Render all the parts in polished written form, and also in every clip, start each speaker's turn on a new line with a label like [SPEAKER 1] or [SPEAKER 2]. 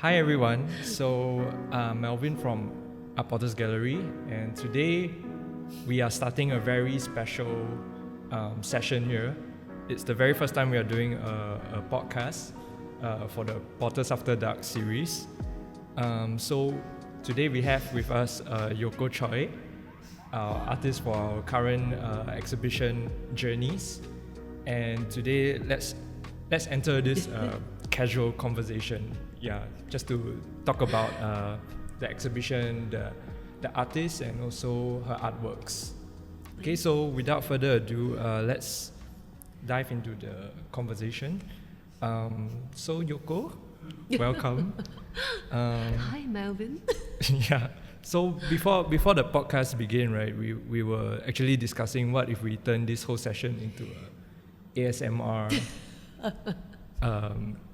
[SPEAKER 1] Hi everyone, so Melvin from Art Potter's Gallery, and today we are starting a very special session here. It's the very first time we are doing a podcast for the Potters After Dark series. So today we have with us Yoko Choi, our artist for our current exhibition Journeys, and today let's enter this casual conversation. Yeah, just to talk about the exhibition, the artist, and also her artworks. Okay, so without further ado, let's dive into the conversation. So Yoko, welcome.
[SPEAKER 2] Hi, Melvin.
[SPEAKER 1] Yeah. So before the podcast began, right, we were actually discussing what if we turn this whole session into a ASMR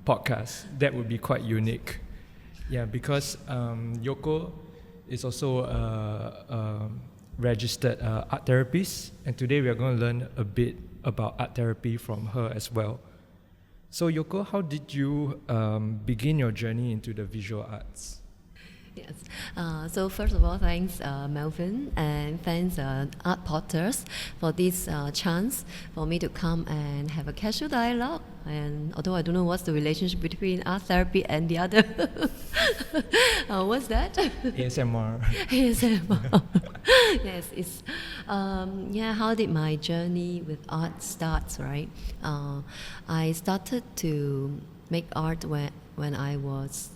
[SPEAKER 1] podcast. That would be quite unique. Yeah, because Yoko is also a registered art therapist, and today we are going to learn a bit about art therapy from her as well. So Yoko, how did you begin your journey into the visual arts?
[SPEAKER 2] Yes. So first of all, thanks Melvin, and thanks Art Potters for this chance for me to come and have a casual dialogue. And although I don't know what's the relationship between art therapy and the other, what's that?
[SPEAKER 1] ASMR.
[SPEAKER 2] ASMR. Yes, it's how did my journey with art start? Right, I started to make art when I was.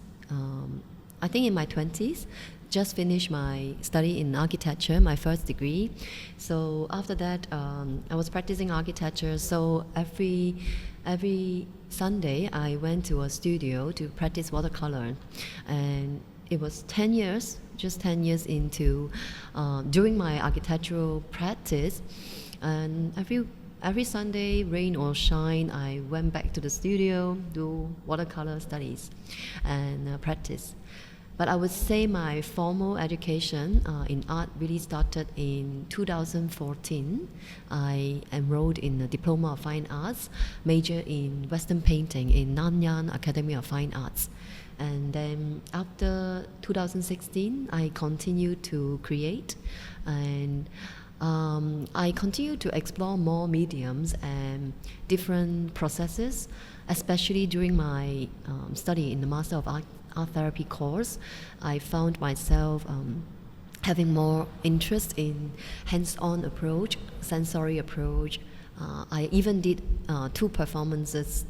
[SPEAKER 2] I think in my 20s, just finished my study in architecture, my first degree. So after that, I was practicing architecture. So every Sunday, I went to a studio to practice watercolor, and it was 10 years, just 10 years into doing my architectural practice, and every Sunday, rain or shine, I went back to the studio, do watercolor studies and practice. But I would say my formal education in art really started in 2014. I enrolled in a Diploma of Fine Arts, major in Western Painting in Nanyang Academy of Fine Arts. And then after 2016, I continued to create, and I continue to explore more mediums and different processes, especially during my study in the Master of Art Therapy course. I found myself having more interest in hands-on approach, sensory approach. I even did two performance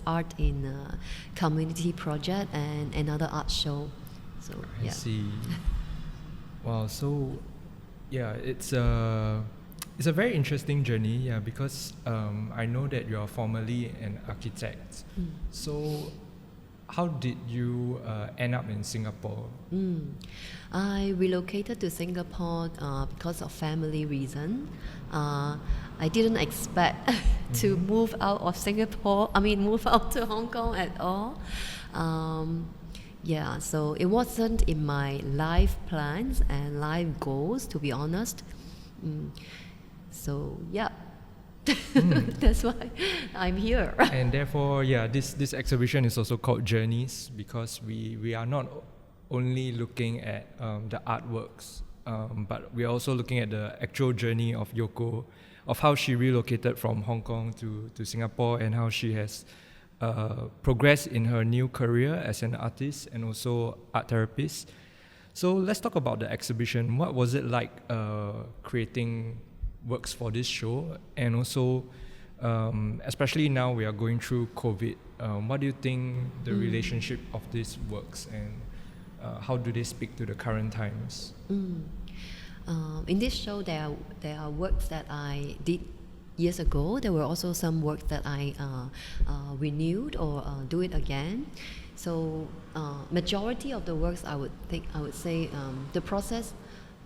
[SPEAKER 2] art in a community project and another art show. So
[SPEAKER 1] I see. Wow. So yeah, it's a very interesting journey. Yeah, because I know that you are formerly an architect. So how did you end up in Singapore?
[SPEAKER 2] I relocated to Singapore because of family reason. I didn't expect to move out of Singapore. Move out to Hong Kong at all. So it wasn't in my life plans and life goals, to be honest. That's why I'm here.
[SPEAKER 1] And therefore, this exhibition is also called Journeys, because we are not only looking at the artworks, but we are also looking at the actual journey of Yoko, of how she relocated from Hong Kong to Singapore, and how she has progressed in her new career as an artist and also art therapist. So let's talk about the exhibition. What was it like creating works for this show, and also especially now we are going through COVID, what do you think the relationship of these works, and how do they speak to the current times?
[SPEAKER 2] In this show, there are works that I did years ago. There were also some works that I renewed or do it again. So majority of the works, I would say the process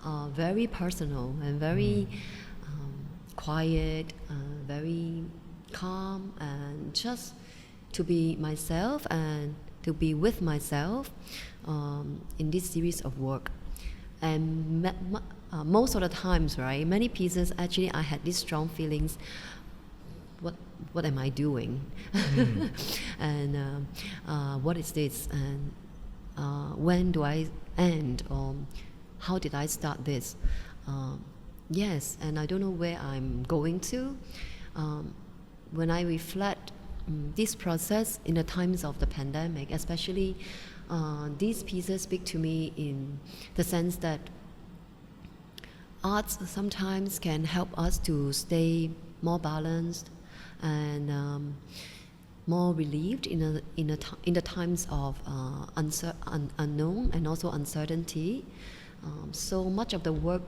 [SPEAKER 2] are very personal and very quiet, very calm, and just to be myself and to be with myself in this series of work. And most of the times, right, many pieces, actually I had these strong feelings what am I doing, and what is this, and when do I end, or how did I start this? Yes, and I don't know where I'm going to. When I reflect this process in the times of the pandemic, especially, these pieces speak to me in the sense that arts sometimes can help us to stay more balanced and more relieved in the times of unknown and also uncertainty. So much of the work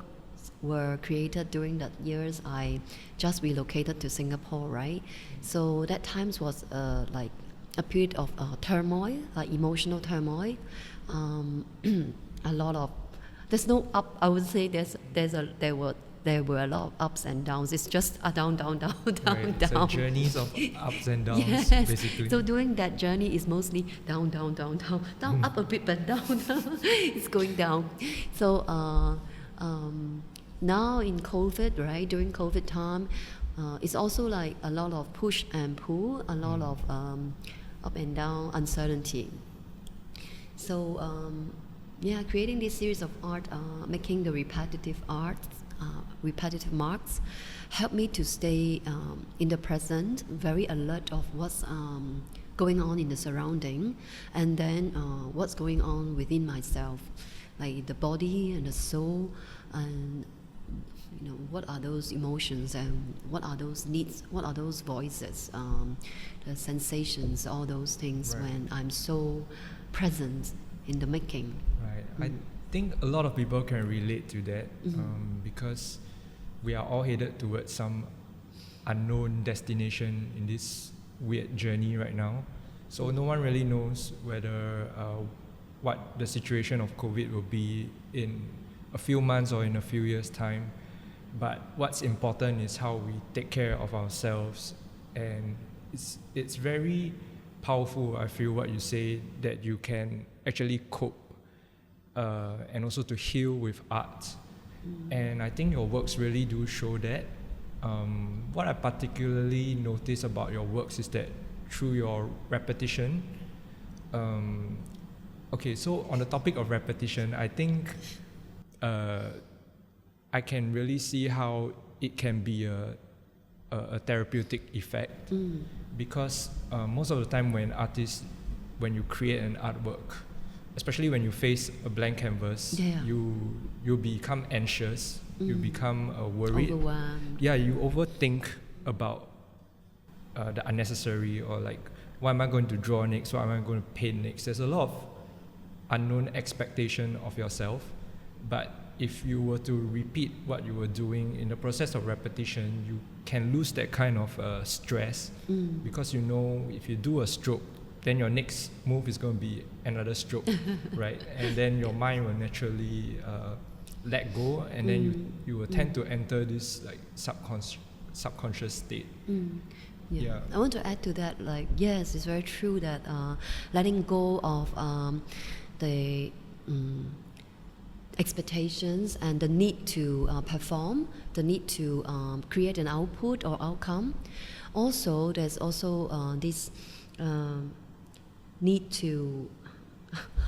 [SPEAKER 2] were created during that years. I just relocated to Singapore, right? So that times was like a period of turmoil, like emotional turmoil. A lot of, there's no up. I would say there were a lot of ups and downs. It's just a down, down, down, down,
[SPEAKER 1] Right.
[SPEAKER 2] down.
[SPEAKER 1] So journeys of ups and downs,
[SPEAKER 2] Yes.
[SPEAKER 1] basically.
[SPEAKER 2] So during that journey is mostly down, down, down, down, down, up a bit, but down, down. It's going down. So now in COVID, right? During COVID time, it's also like a lot of push and pull, a lot of up and down, uncertainty. So creating this series of art, making the repetitive art, repetitive marks, helped me to stay in the present, very alert of what's going on in the surrounding, and then what's going on within myself, like the body and the soul, and what are those emotions and what are those needs, what are those voices, the sensations, all those things.
[SPEAKER 1] Right.
[SPEAKER 2] When I'm so present in the making.
[SPEAKER 1] Right. I think a lot of people can relate to that, because we are all headed towards some unknown destination in this weird journey right now. So no one really knows whether what the situation of COVID will be in a few months or in a few years' time. But what's important is how we take care of ourselves, and it's very powerful, I feel, what you say, that you can actually cope and also to heal with art. And I think your works really do show that. What I particularly notice about your works is that through your repetition, okay, so on the topic of repetition, I think I can really see how it can be a therapeutic effect, because most of the time when you create an artwork, especially when you face a blank canvas, you become anxious, you become worried,
[SPEAKER 2] Overwhelmed.
[SPEAKER 1] you overthink about the unnecessary, or like, what am I going to draw next, what am I going to paint next. There's a lot of unknown expectation of yourself. But if you were to repeat what you were doing in the process of repetition, you can lose that kind of stress, because if you do a stroke, then your next move is going to be another stroke, right? And then your mind will naturally let go, and then you will tend to enter this like subconscious state. Yeah.
[SPEAKER 2] I want to add to that, like, yes, it's very true that letting go of the expectations and the need to perform, the need to create an output or outcome. Also, there's also this need to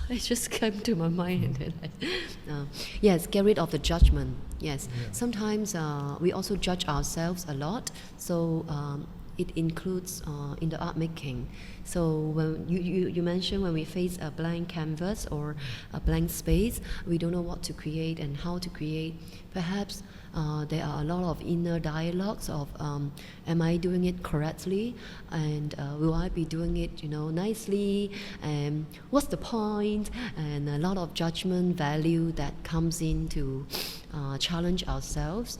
[SPEAKER 2] it just came to my mind, and then yes, get rid of the judgment. Yes, sometimes we also judge ourselves a lot, so it includes in the art making. So when you mentioned, when we face a blank canvas or a blank space, we don't know what to create and how to create. Perhaps there are a lot of inner dialogues of am I doing it correctly, and will I be doing it nicely, and what's the point, and a lot of judgment value that comes in to challenge ourselves.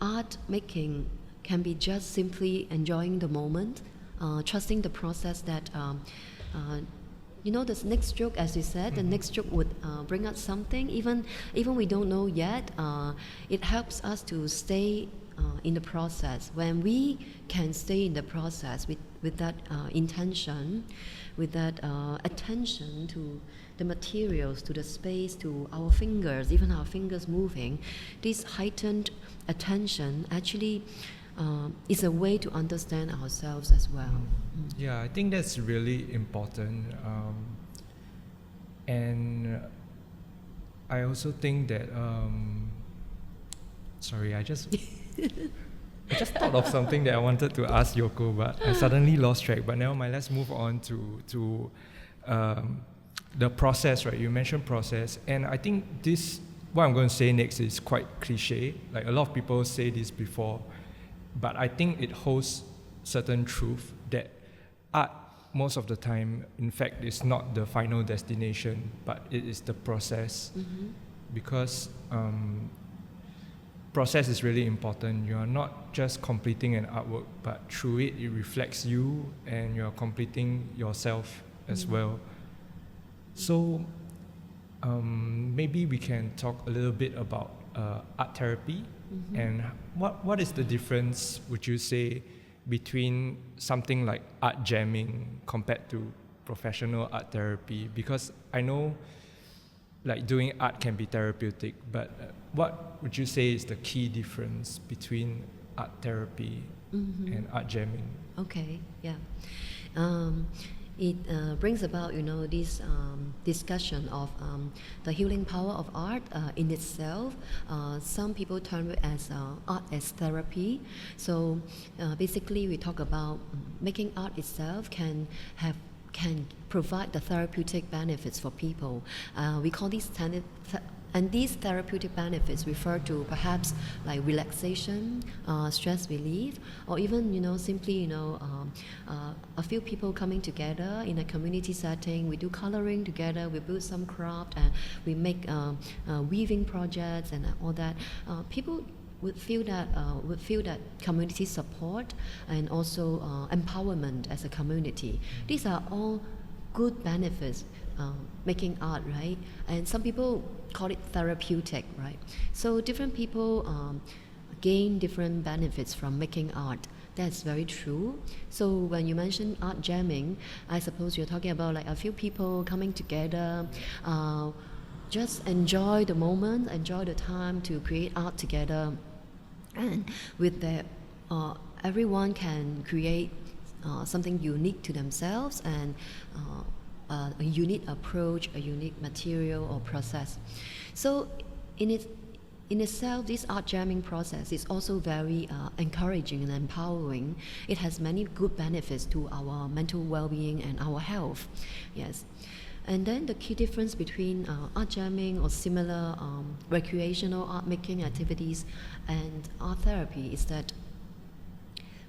[SPEAKER 2] Art making can be just simply enjoying the moment, trusting the process that the next stroke, as you said, the next stroke would bring us something, even we don't know yet. It helps us to stay in the process. When we can stay in the process, with that intention, with that attention to the materials, to the space, to our fingers, even our fingers moving, this heightened attention actually is a way to understand ourselves as well.
[SPEAKER 1] Yeah, I think that's really important. And I also think that, sorry, I just thought of something that I wanted to ask Yoko, but I suddenly lost track. But never mind, let's move on to the process, right? You mentioned process, and I think what I'm going to say next is quite cliche. Like a lot of people say this before, but I think it holds certain truth that art, most of the time, in fact, is not the final destination, but it is the process. Because process is really important. You are not just completing an artwork, but through it, it reflects you, and you are completing yourself as well. So maybe we can talk a little bit about art therapy, and what is the difference, would you say, between something like art jamming compared to professional art therapy? Because I know like doing art can be therapeutic, but what would you say is the key difference between art therapy and art jamming?
[SPEAKER 2] Okay, yeah. It brings about, this discussion of the healing power of art in itself. Some people term it as art as therapy. So basically, we talk about making art itself can provide the therapeutic benefits for people. We call these and these therapeutic benefits refer to perhaps like relaxation, stress relief, or even simply a few people coming together in a community setting. We do coloring together, we build some craft, and we make weaving projects and all that. People would feel that community support and also empowerment as a community. These are all good benefits making art, right? And some people call it therapeutic, right? So different people gain different benefits from making art. That's very true. So when you mention art jamming, I suppose you're talking about like a few people coming together, just enjoy the moment, enjoy the time to create art together, and with that, everyone can create something unique to themselves, and a unique approach, a unique material or process. So in itself, this art jamming process is also very encouraging and empowering. It has many good benefits to our mental well-being and our health. Yes. And then the key difference between art jamming or similar recreational art making activities and art therapy is that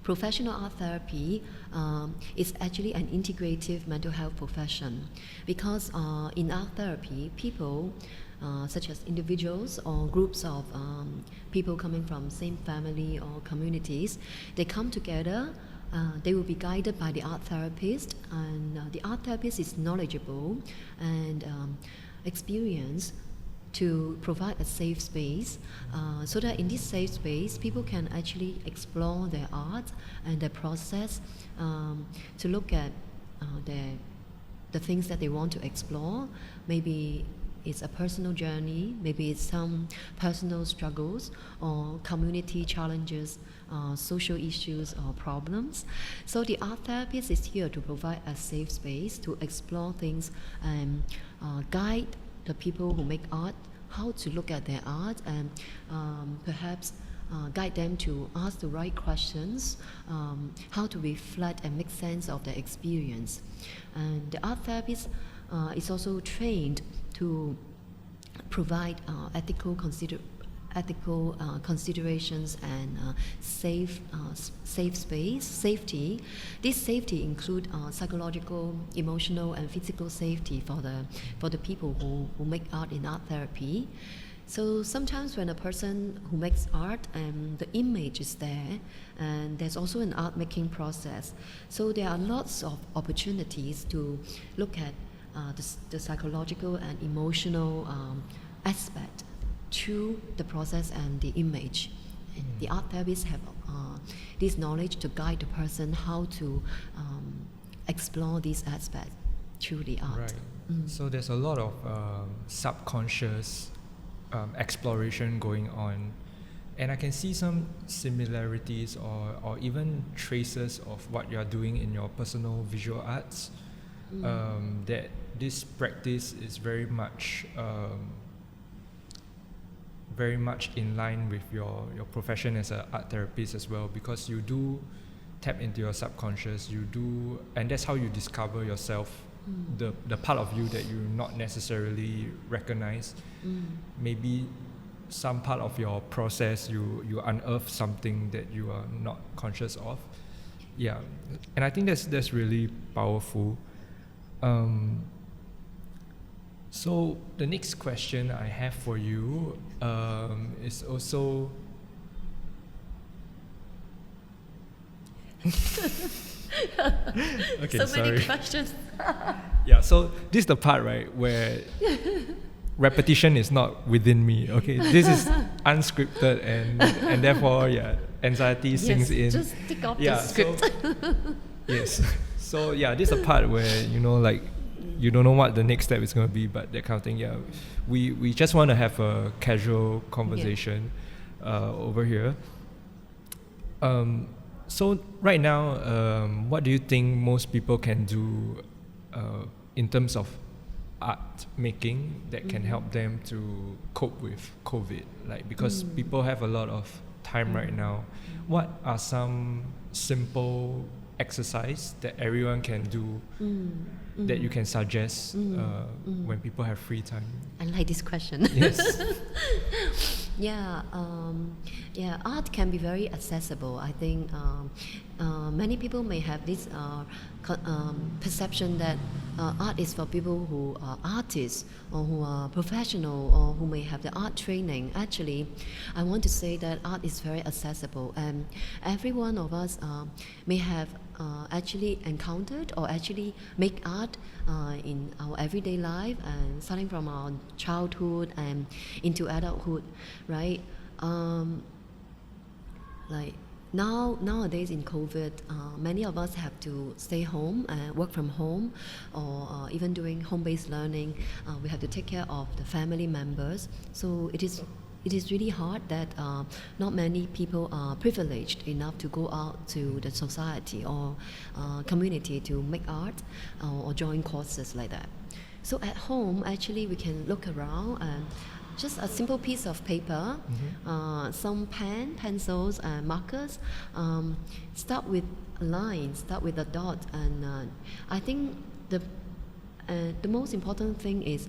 [SPEAKER 2] professional art therapy is actually an integrative mental health profession, because in art therapy, people such as individuals or groups of people coming from same family or communities, they come together. They will be guided by the art therapist, and the art therapist is knowledgeable and experienced to provide a safe space, so that in this safe space, people can actually explore their art and their process, to look at the things that they want to explore. Maybe it's a personal journey, maybe it's some personal struggles or community challenges, social issues or problems. So the art therapist is here to provide a safe space to explore things and guide the people who make art how to look at their art, and perhaps guide them to ask the right questions, how to reflect and make sense of their experience. And the art therapist is also trained to provide ethical considerations and safe space, safety. This safety include psychological, emotional, and physical safety for the people who make art in art therapy. So sometimes when a person who makes art, the image is there, and there's also an art making process. So there are lots of opportunities to look at the psychological and emotional aspect to the process and the image. And the art therapists have this knowledge to guide the person how to explore these aspects through the art.
[SPEAKER 1] Right. So there's a lot of subconscious exploration going on, and I can see some similarities or even traces of what you're doing in your personal visual arts. That this practice is very much in line with your profession as an art therapist as well, because you do tap into your subconscious, and that's how you discover yourself, the part of you that you not necessarily recognize. Maybe some part of your process you unearth something that you are not conscious of. Yeah, and I think that's really powerful. So the next question I have for you is also okay,
[SPEAKER 2] so
[SPEAKER 1] sorry.
[SPEAKER 2] many questions.
[SPEAKER 1] Yeah, so this is the part, right, where repetition is not within me. Okay, this is unscripted, and therefore, yeah, anxiety sinks in.
[SPEAKER 2] Just take off
[SPEAKER 1] Yeah,
[SPEAKER 2] the script.
[SPEAKER 1] Yes. So yeah, this is the part where like you don't know what the next step is going to be, but that kind of thing. Yeah, we just want to have a casual conversation over here. So right now, what do you think most people can do in terms of art making that can help them to cope with COVID? Like, because people have a lot of time right now, what are some simple exercise that everyone can do that you can suggest when people have free time?
[SPEAKER 2] I like this question.
[SPEAKER 1] Yes.
[SPEAKER 2] Yeah, art can be very accessible. I think many people may have this perception that art is for people who are artists or who are professional or who may have the art training. Actually, I want to say that art is very accessible, and every one of us may have actually encountered or actually make art in our everyday life, and starting from our childhood and into adulthood, right? Like nowadays in COVID, many of us have to stay home and work from home, or even doing home-based learning. We have to take care of the family members. So it is really hard that not many people are privileged enough to go out to the society or community to make art or join courses like that. So at home, actually, we can look around and just a simple piece of paper, some pencils and markers. Start with a line, start with a dot, and I think the most important thing is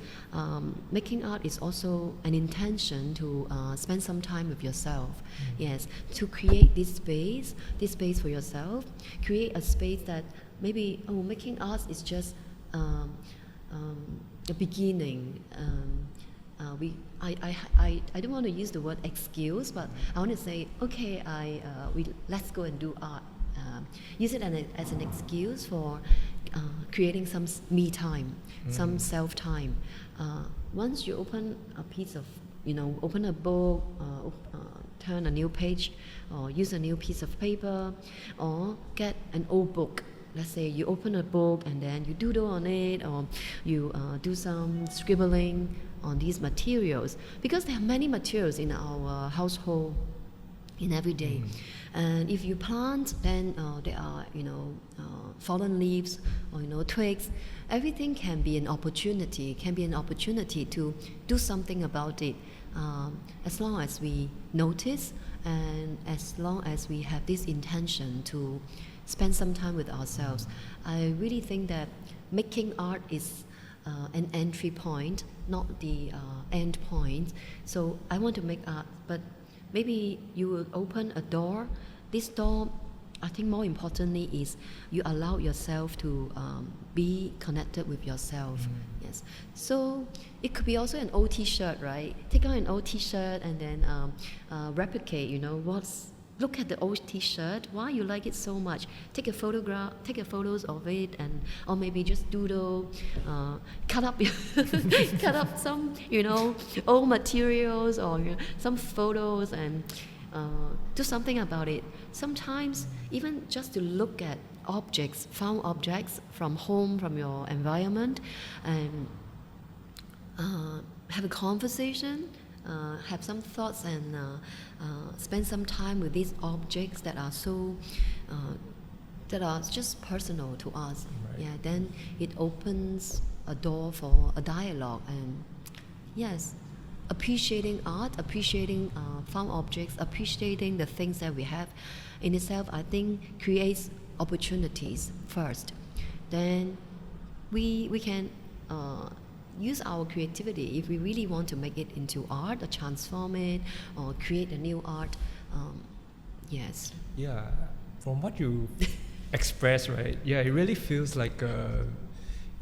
[SPEAKER 2] making art is also an intention to spend some time with yourself. Yes, to create this space for yourself. Create a space that maybe making art is just the beginning. I don't want to use the word excuse, but I want to say, okay, let's go and do art. Use it as an excuse for creating some me time, some self time. Once you open a piece of, open a book, turn a new page, or use a new piece of paper, or get an old book. Let's say you open a book and then you doodle on it, or you do some scribbling on these materials, because there are many materials in our household in every day. And if you plant, then there are fallen leaves or twigs. Everything can be an opportunity. To do something about it, as long as we notice and as long as we have this intention to spend some time with ourselves. I really think that making art is an entry point, not the end point. So I want to make art, but maybe you will open a door. This door, I think more importantly, is you allow yourself to be connected with yourself. Yes. So it could be also an old T-shirt, right? Take out an old T-shirt and then replicate. Look at the old T-shirt. Why you like it so much? Take a photograph. Take a photos of it, or maybe just doodle. Cut up some old materials or some photos, and do something about it. Sometimes even just to look at objects, found objects from home, from your environment, and have a conversation, have some thoughts, and spend some time with these objects that are so that are just personal to us.
[SPEAKER 1] Right.
[SPEAKER 2] Yeah, then it opens a door for a dialogue, and yes, appreciating art, appreciating found objects, appreciating the things that we have in itself, I think creates opportunities first. Then we can use our creativity if we really want to make it into art or transform it or create a new art. Yes.
[SPEAKER 1] Yeah, from what you express, right? Yeah, it really feels like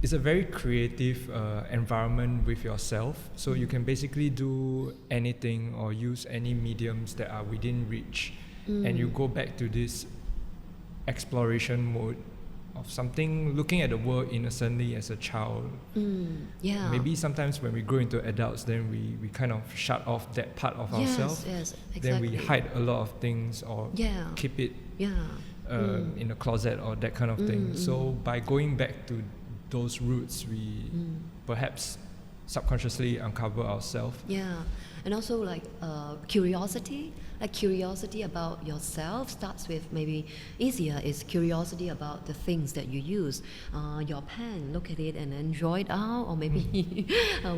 [SPEAKER 1] it's a very creative environment with yourself. So you can basically do anything or use any mediums that are within reach, and you go back to this exploration mode of something, looking at the world innocently as a child.
[SPEAKER 2] Yeah.
[SPEAKER 1] Maybe sometimes when we grow into adults, then we kind of shut off that part of ourselves.
[SPEAKER 2] Yes, exactly.
[SPEAKER 1] Then we hide a lot of things or keep it in a closet or that kind of thing. So by going back to those roots, we perhaps subconsciously uncover ourselves.
[SPEAKER 2] Yeah, and also like curiosity. Like curiosity about yourself starts with, maybe easier is curiosity about the things that you use. Your pen, look at it and enjoy it out, or maybe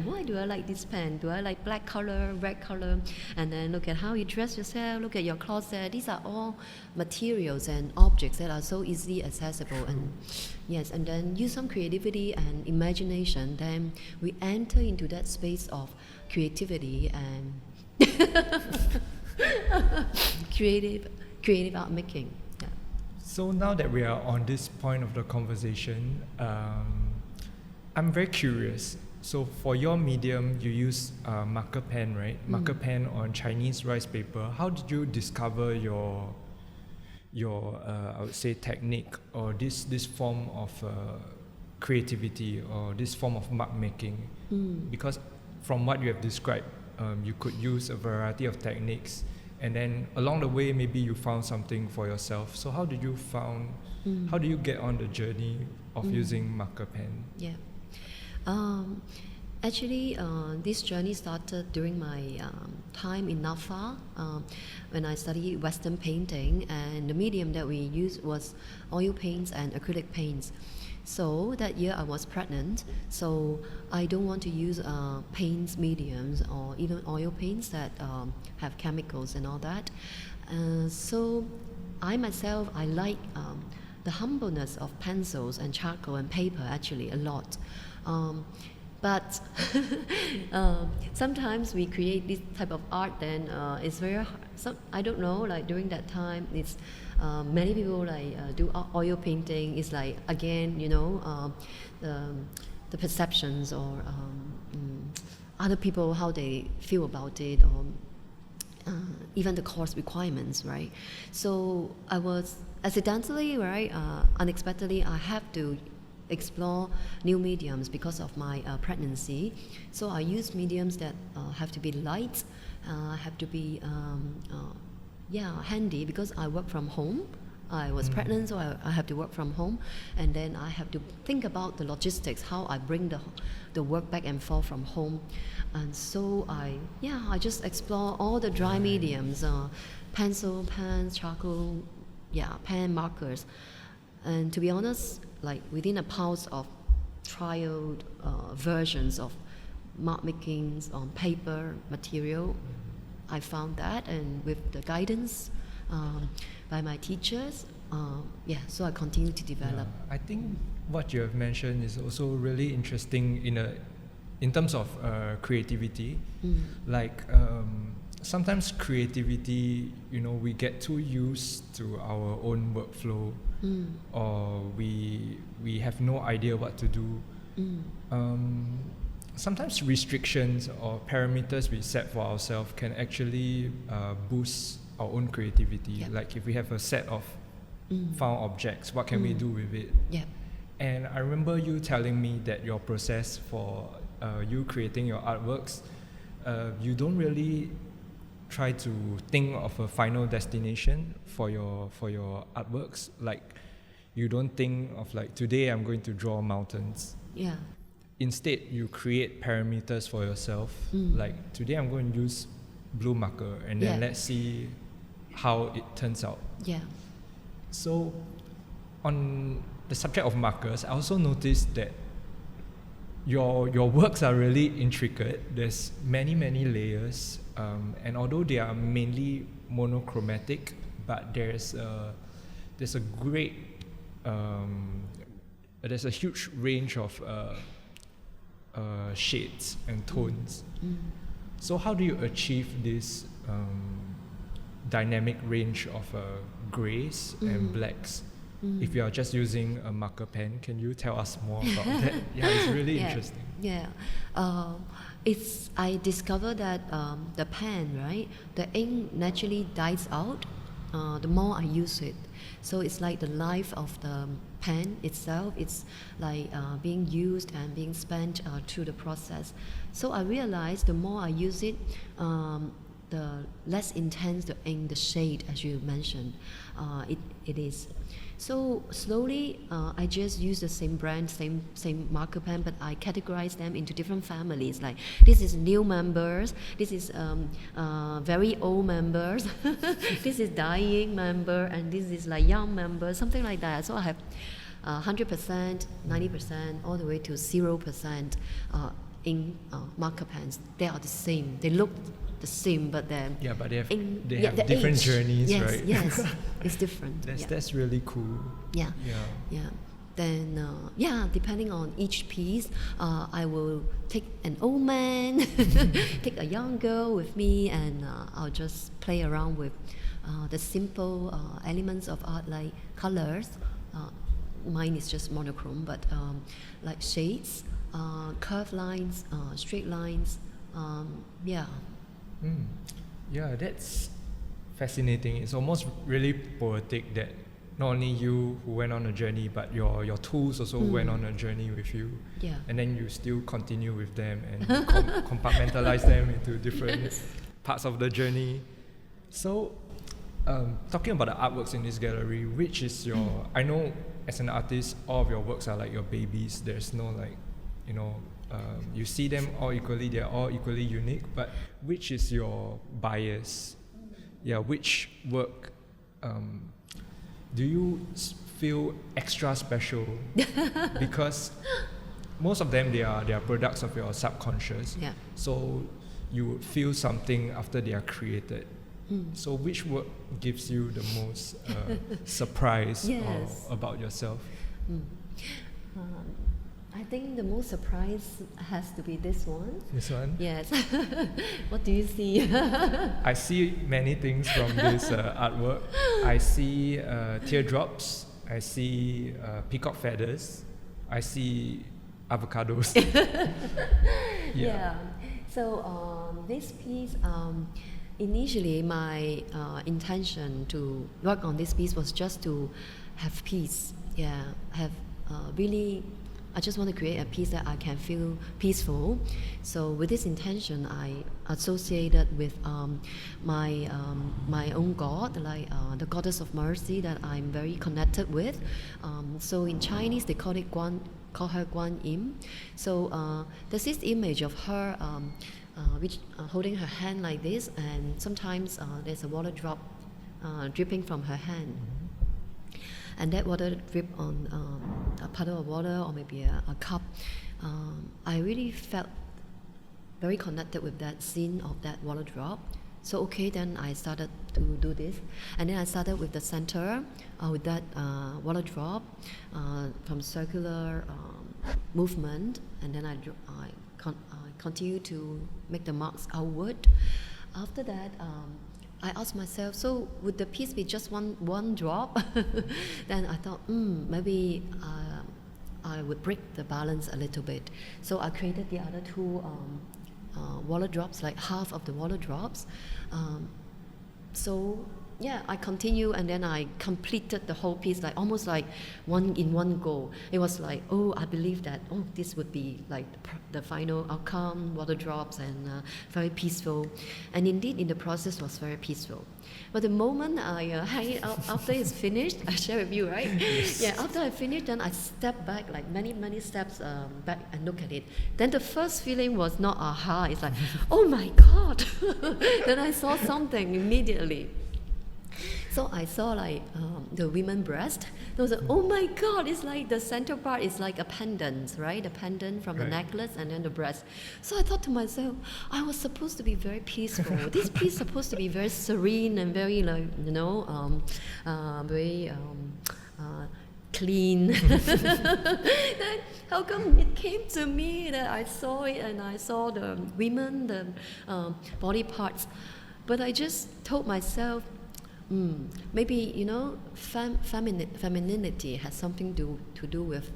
[SPEAKER 2] why do I like this pen? Do I like black color, red color? And then look at how you dress yourself, look at your closet. These are all materials and objects that are so easily accessible. And yes, and then use some creativity and imagination. Then we enter into that space of creativity and creative art making. Yeah.
[SPEAKER 1] So now that we are on this point of the conversation, I'm very curious. So for your medium, you use marker pen, right? Marker pen on Chinese rice paper. How did you discover your I would say technique, or this form of creativity, or this form of mark making? Because from what you have described, you could use a variety of techniques, and then along the way maybe you found something for yourself. So how did you get on the journey of using marker pen?
[SPEAKER 2] Yeah. Actually, this journey started during my time in NAFA, when I studied Western painting, and the medium that we used was oil paints and acrylic paints. So that year I was pregnant, so I don't want to use paints mediums or even oil paints that have chemicals and all that. So I myself, I like the humbleness of pencils and charcoal and paper actually a lot. But sometimes we create this type of art, then it's very hard. I don't know, like during that time, it's many people like do oil painting. It's like, again, the perceptions, or other people, how they feel about it, or even the course requirements, right? So I was accidentally, right, unexpectedly, I have to explore new mediums because of my pregnancy. So I use mediums that have to be light, have to be handy, because I work from home. I was pregnant, so I have to work from home, and then I have to think about the logistics, how I bring the work back and forth from home. And so I just explore all the dry mediums, pencil, pens, charcoal, pen, markers. And to be honest, like within a pulse of trial versions of mark makings on paper material, I found that, and with the guidance by my teachers, so I continue to develop.
[SPEAKER 1] I think what you have mentioned is also really interesting in terms of creativity. Like sometimes creativity, we get too used to our own workflow, or we have no idea what to do. Sometimes restrictions or parameters we set for ourselves can actually boost our own creativity.
[SPEAKER 2] Yep.
[SPEAKER 1] Like if we have a set of found objects, what can we do with it?
[SPEAKER 2] Yep.
[SPEAKER 1] And I remember you telling me that your process for you creating your artworks, you don't really try to think of a final destination for your artworks. Like, you don't think of like, today I'm going to draw mountains.
[SPEAKER 2] Yeah.
[SPEAKER 1] Instead, you create parameters for yourself. Like, today I'm going to use blue marker, and then let's see how it turns out.
[SPEAKER 2] Yeah.
[SPEAKER 1] So, on the subject of markers, I also noticed that your works are really intricate. There's many layers, and although they are mainly monochromatic, but there's a great there's a huge range of shades and tones. So how do you achieve this dynamic range of grays and blacks? If you are just using a marker pen, can you tell us more about that? Yeah, it's really interesting.
[SPEAKER 2] Yeah, I discovered that the pen, right, the ink naturally dies out the more I use it. So it's like the life of the pen itself. It's like being used and being spent through the process. So I realized the more I use it, the less intense the ink, the shade, as you mentioned, it is. So slowly, I just use the same brand, same marker pen, but I categorize them into different families. Like, this is new members, this is very old members, this is dying member, and this is like young members, something like that. So I have 100%, 90%, all the way to 0% ink marker pens. They are the same. They look the same, but then
[SPEAKER 1] but they have
[SPEAKER 2] the
[SPEAKER 1] different
[SPEAKER 2] age.
[SPEAKER 1] journeys,
[SPEAKER 2] yes,
[SPEAKER 1] right?
[SPEAKER 2] Yes, it's different.
[SPEAKER 1] That's really cool.
[SPEAKER 2] Yeah. Then depending on each piece, I will take an old man, take a young girl with me, and I'll just play around with the simple elements of art, like colors. Mine is just monochrome, but like shades, curved lines, straight lines.
[SPEAKER 1] Yeah, that's fascinating. It's almost really poetic that not only you who went on a journey, but your tools also went on a journey with you.
[SPEAKER 2] Yeah.
[SPEAKER 1] And then you still continue with them and compartmentalize them into different parts of the journey. So, talking about the artworks in this gallery, which is your... I know as an artist, all of your works are like your babies. There's no like, you see them all equally, they're all equally unique, but which is your bias? Yeah, which work do you feel extra special? Because most of them, they are products of your subconscious.
[SPEAKER 2] Yeah.
[SPEAKER 1] So you would feel something after they are created. So which work gives you the most surprise about yourself?
[SPEAKER 2] I think the most surprise has to be this one.
[SPEAKER 1] This one?
[SPEAKER 2] Yes. What do you see?
[SPEAKER 1] I see many things from this artwork. I see teardrops. I see peacock feathers. I see avocados.
[SPEAKER 2] Yeah. So this piece, initially my intention to work on this piece was just to have peace. Yeah, have really... I just want to create a piece that I can feel peaceful. So with this intention, I associated with my own god, like the goddess of mercy that I'm very connected with. So in Chinese, they call her Guan Yin. So there's this image of her which holding her hand like this, and sometimes there's a water drop dripping from her hand. And that water drip on a puddle of water or maybe a cup. I really felt very connected with that scene of that water drop. So then I started to do this. And then I started with the center, with that water drop from circular movement. And then I continue to make the marks outward. After that, I asked myself, so would the piece be just one drop? Then I thought, maybe I would break the balance a little bit. So I created the other two water drops, like half of the water drops. So I continue, and then I completed the whole piece, like almost like one go. It was like, oh, I believe that, oh, this would be like the final outcome, water drops, and very peaceful. And indeed, in the process, was very peaceful. But the moment I hang it up, after it's finished, I share with you, right?
[SPEAKER 1] Yes.
[SPEAKER 2] Yeah, after I finished, then I step back, like many steps back and look at it. Then the first feeling was not aha, it's like, oh my God. Then I saw something immediately. So I saw like the women breast. I was like, oh my God, it's like the center part is like a pendant, right? The pendant from the necklace and then the breast. So I thought to myself, I was supposed to be very peaceful. This piece supposed to be very serene and very like, very clean. Then how come it came to me that I saw it and I saw the women, the body parts. But I just told myself, maybe femininity has something to do with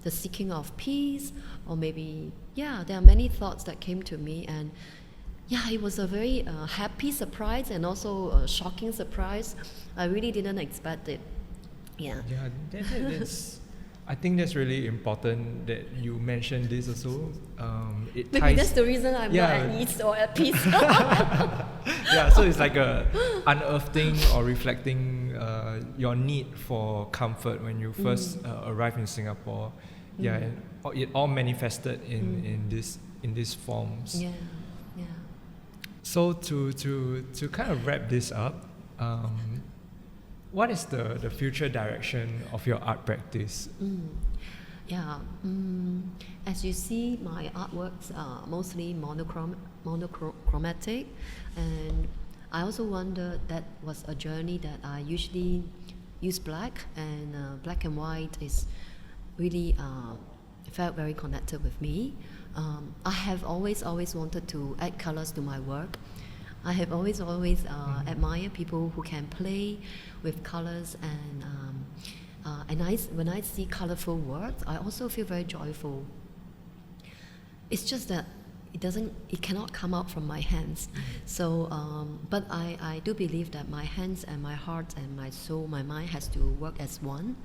[SPEAKER 2] the seeking of peace, or maybe there are many thoughts that came to me, and it was a very happy surprise and also a shocking surprise. I really didn't expect it.
[SPEAKER 1] That's I think that's really important that you mentioned this also.
[SPEAKER 2] Maybe that's the reason I'm not at ease or at peace.
[SPEAKER 1] So it's like unearthing or reflecting your need for comfort when you first arrived in Singapore. And it all manifested in these forms. So to kind of wrap this up, what is the future direction of your art practice?
[SPEAKER 2] As you see, my artworks are mostly monochromatic, and I also wonder that was a journey that I usually use black, and black and white is really felt very connected with me. I have always wanted to add colors to my work. I have always admired people who can play with colors, and when I see colorful works, I also feel very joyful. It's just that it cannot come out from my hands. So, but I do believe that my hands and my heart and my soul, my mind has to work as one.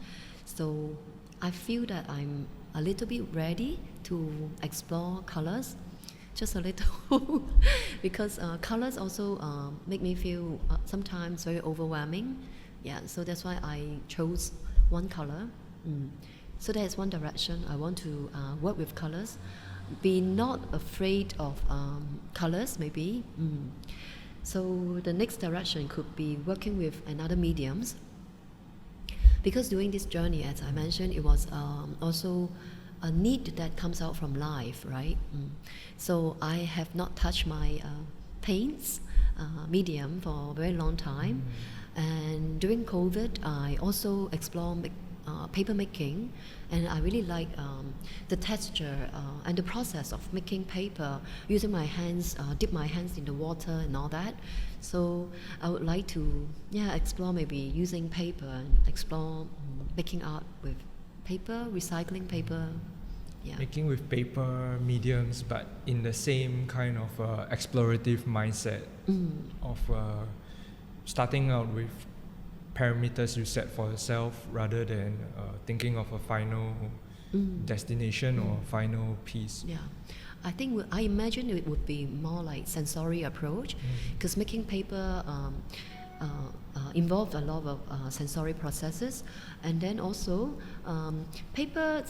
[SPEAKER 2] So I feel that I'm a little bit ready to explore colors. Just a little, because colors also make me feel sometimes very overwhelming. So that's why I chose one color. So that's one direction. I want to work with colors. Be not afraid of colors, maybe. So the next direction could be working with another mediums. Because during this journey, as I mentioned, it was also a need that comes out from life, right? So I have not touched my paints medium for a very long time. And during COVID, I also explored paper making, and I really like the texture and the process of making paper using my hands, dip my hands in the water and all that. So I would like to explore maybe using paper and explore making art with paper, recycling paper.
[SPEAKER 1] Making with paper mediums, but in the same kind of explorative mindset of starting out with parameters you set for yourself rather than thinking of a final destination or final piece.
[SPEAKER 2] I think I imagine it would be more like sensory approach, because making paper involved a lot of sensory processes, and then also paper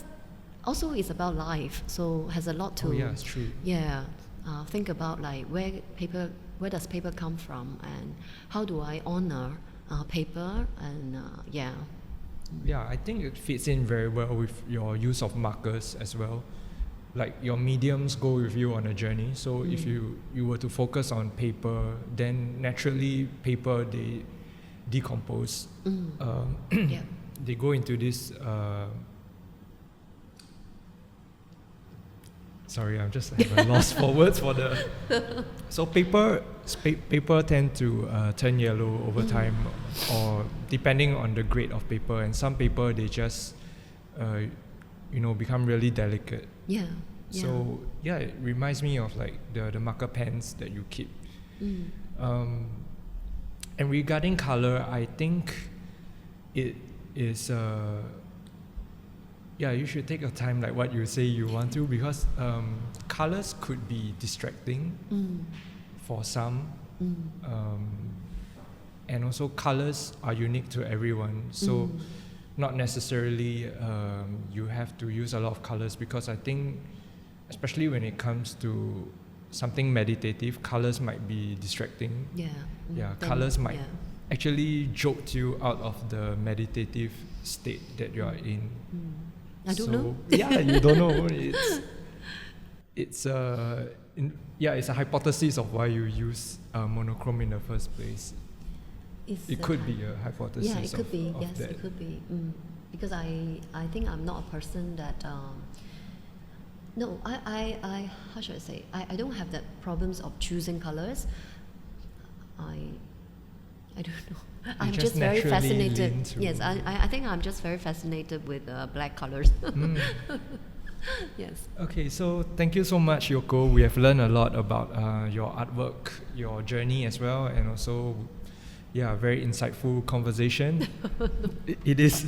[SPEAKER 2] also is about life, so has a lot to
[SPEAKER 1] it's true.
[SPEAKER 2] Think about like where does paper come from, and how do I honor paper, and
[SPEAKER 1] I think it fits in very well with your use of markers as well. Like your mediums go with you on a journey, so if you were to focus on paper, then naturally paper, they decompose. They go into this sorry, I'm just have a loss for words for the. So paper tend to turn yellow over time, or depending on the grade of paper. And some paper, they just become really delicate. So it reminds me of like the marker pens that you keep. And regarding color, I think it is you should take your time, like what you say you want to, because colors could be distracting for some. And also colors are unique to everyone, so not necessarily you have to use a lot of colors, because I think especially when it comes to something meditative, colors might be distracting. Colors might actually jolt you out of the meditative state that you are in.
[SPEAKER 2] I don't know.
[SPEAKER 1] You don't know. It's a hypothesis of why you use monochrome in the first place. It could be a hypothesis.
[SPEAKER 2] Yeah, it could be.
[SPEAKER 1] Of
[SPEAKER 2] Yes,
[SPEAKER 1] that.
[SPEAKER 2] it could be. Because I think I'm not a person that. No, I how should I say? I don't have that problems of choosing colors. I don't know. I'm just very
[SPEAKER 1] naturally
[SPEAKER 2] fascinated.
[SPEAKER 1] lean to-
[SPEAKER 2] Yes, I think I'm just very fascinated with black colors. Yes.
[SPEAKER 1] Okay, so thank you so much, Yoko. We have learned a lot about your artwork, your journey as well, and also, very insightful conversation. It is.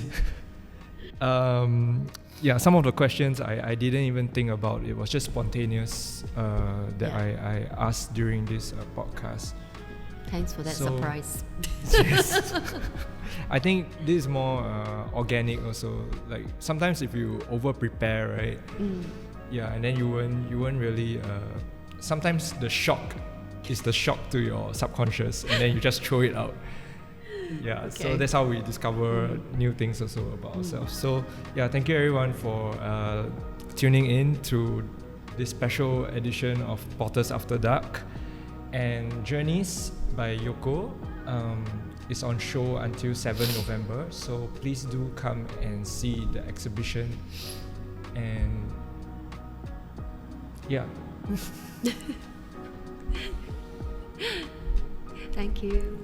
[SPEAKER 1] Some of the questions I didn't even think about. It was just spontaneous that I asked during this podcast.
[SPEAKER 2] Thanks for that surprise.
[SPEAKER 1] Yes. I think this is more organic also. Like sometimes if you over prepare, right? And then you won't really. Sometimes the shock is the shock to your subconscious, and then you just throw it out. So that's how we discover new things also about ourselves. So thank you everyone for tuning in to this special edition of Potters After Dark. And Journeys by Yoko is on show until 7 November, so please do come and see the exhibition. And
[SPEAKER 2] Thank you.